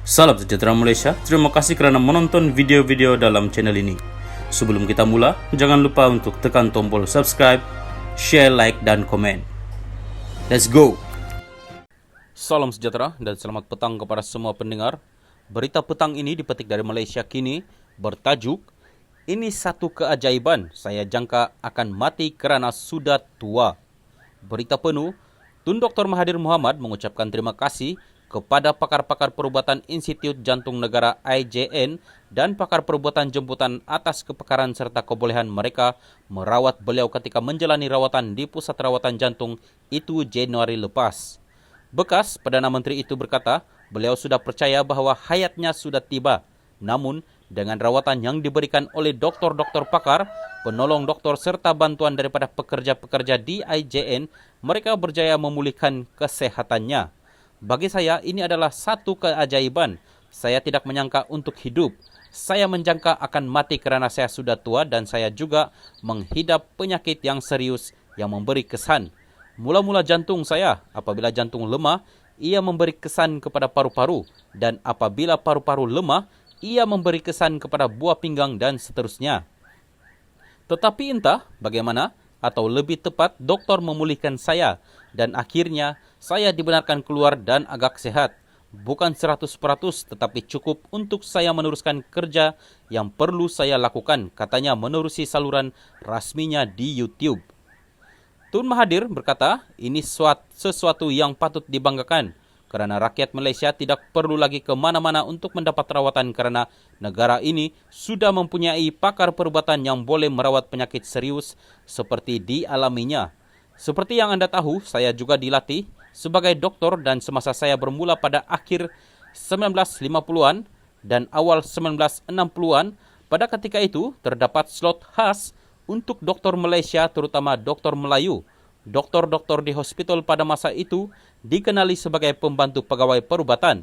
Salam sejahtera Malaysia, terima kasih kerana menonton video-video dalam channel ini. Sebelum kita mula, jangan lupa untuk tekan tombol subscribe, share, like, dan komen. Let's go! Salam sejahtera dan selamat petang kepada semua pendengar. Berita petang ini dipetik dari Malaysia Kini bertajuk, "Ini satu keajaiban, saya jangka akan mati kerana sudah tua." Berita penuh, Tun Dr. Mahathir Mohamad mengucapkan terima kasih kepada pakar-pakar perubatan Institut Jantung Negara IJN dan pakar perubatan jemputan atas kepakaran serta kebolehan mereka merawat beliau ketika menjalani rawatan di pusat rawatan jantung itu Januari lepas. Bekas Perdana Menteri itu berkata, beliau sudah percaya bahawa hayatnya sudah tiba. Namun, dengan rawatan yang diberikan oleh doktor-doktor pakar, penolong doktor serta bantuan daripada pekerja-pekerja di IJN, mereka berjaya memulihkan kesehatannya. Bagi saya, ini adalah satu keajaiban. Saya tidak menyangka untuk hidup. Saya menjangka akan mati kerana saya sudah tua dan saya juga menghidap penyakit yang serius yang memberi kesan. Mula-mula jantung saya, apabila jantung lemah, ia memberi kesan kepada paru-paru. Dan apabila paru-paru lemah, ia memberi kesan kepada buah pinggang dan seterusnya. Tetapi entah bagaimana, atau lebih tepat doktor memulihkan saya dan akhirnya saya dibenarkan keluar dan agak sehat. Bukan 100% tetapi cukup untuk saya meneruskan kerja yang perlu saya lakukan, katanya menerusi saluran rasminya di YouTube. Tun Mahathir berkata, ini sesuatu yang patut dibanggakan kerana rakyat Malaysia tidak perlu lagi ke mana-mana untuk mendapat rawatan kerana negara ini sudah mempunyai pakar perubatan yang boleh merawat penyakit serius seperti dialaminya. Seperti yang anda tahu, saya juga dilatih sebagai doktor dan semasa saya bermula pada akhir 1950-an dan awal 1960-an, pada ketika itu terdapat slot khas untuk doktor Malaysia terutama doktor Melayu. Doktor-doktor di hospital pada masa itu dikenali sebagai pembantu pegawai perubatan.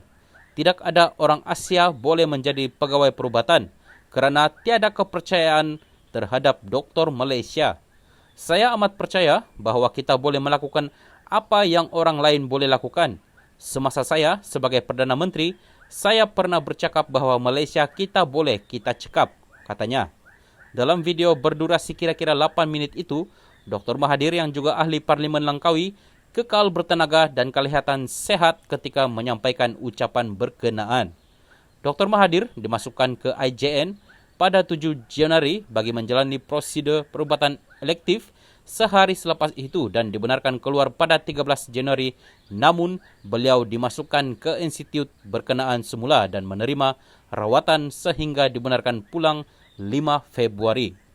Tidak ada orang Asia boleh menjadi pegawai perubatan kerana tiada kepercayaan terhadap doktor Malaysia. Saya amat percaya bahawa kita boleh melakukan apa yang orang lain boleh lakukan. Semasa saya sebagai Perdana Menteri, saya pernah bercakap bahawa Malaysia kita boleh kita cekap, katanya. Dalam video berdurasi kira-kira 8 minit itu, Dr. Mahathir yang juga ahli Parlimen Langkawi kekal bertenaga dan kelihatan sehat ketika menyampaikan ucapan berkenaan. Dr. Mahathir dimasukkan ke IJN pada 7 Januari bagi menjalani prosedur perubatan elektif sehari selepas itu dan dibenarkan keluar pada 13 Januari. Namun, beliau dimasukkan ke institut berkenaan semula dan menerima rawatan sehingga dibenarkan pulang 5 Februari.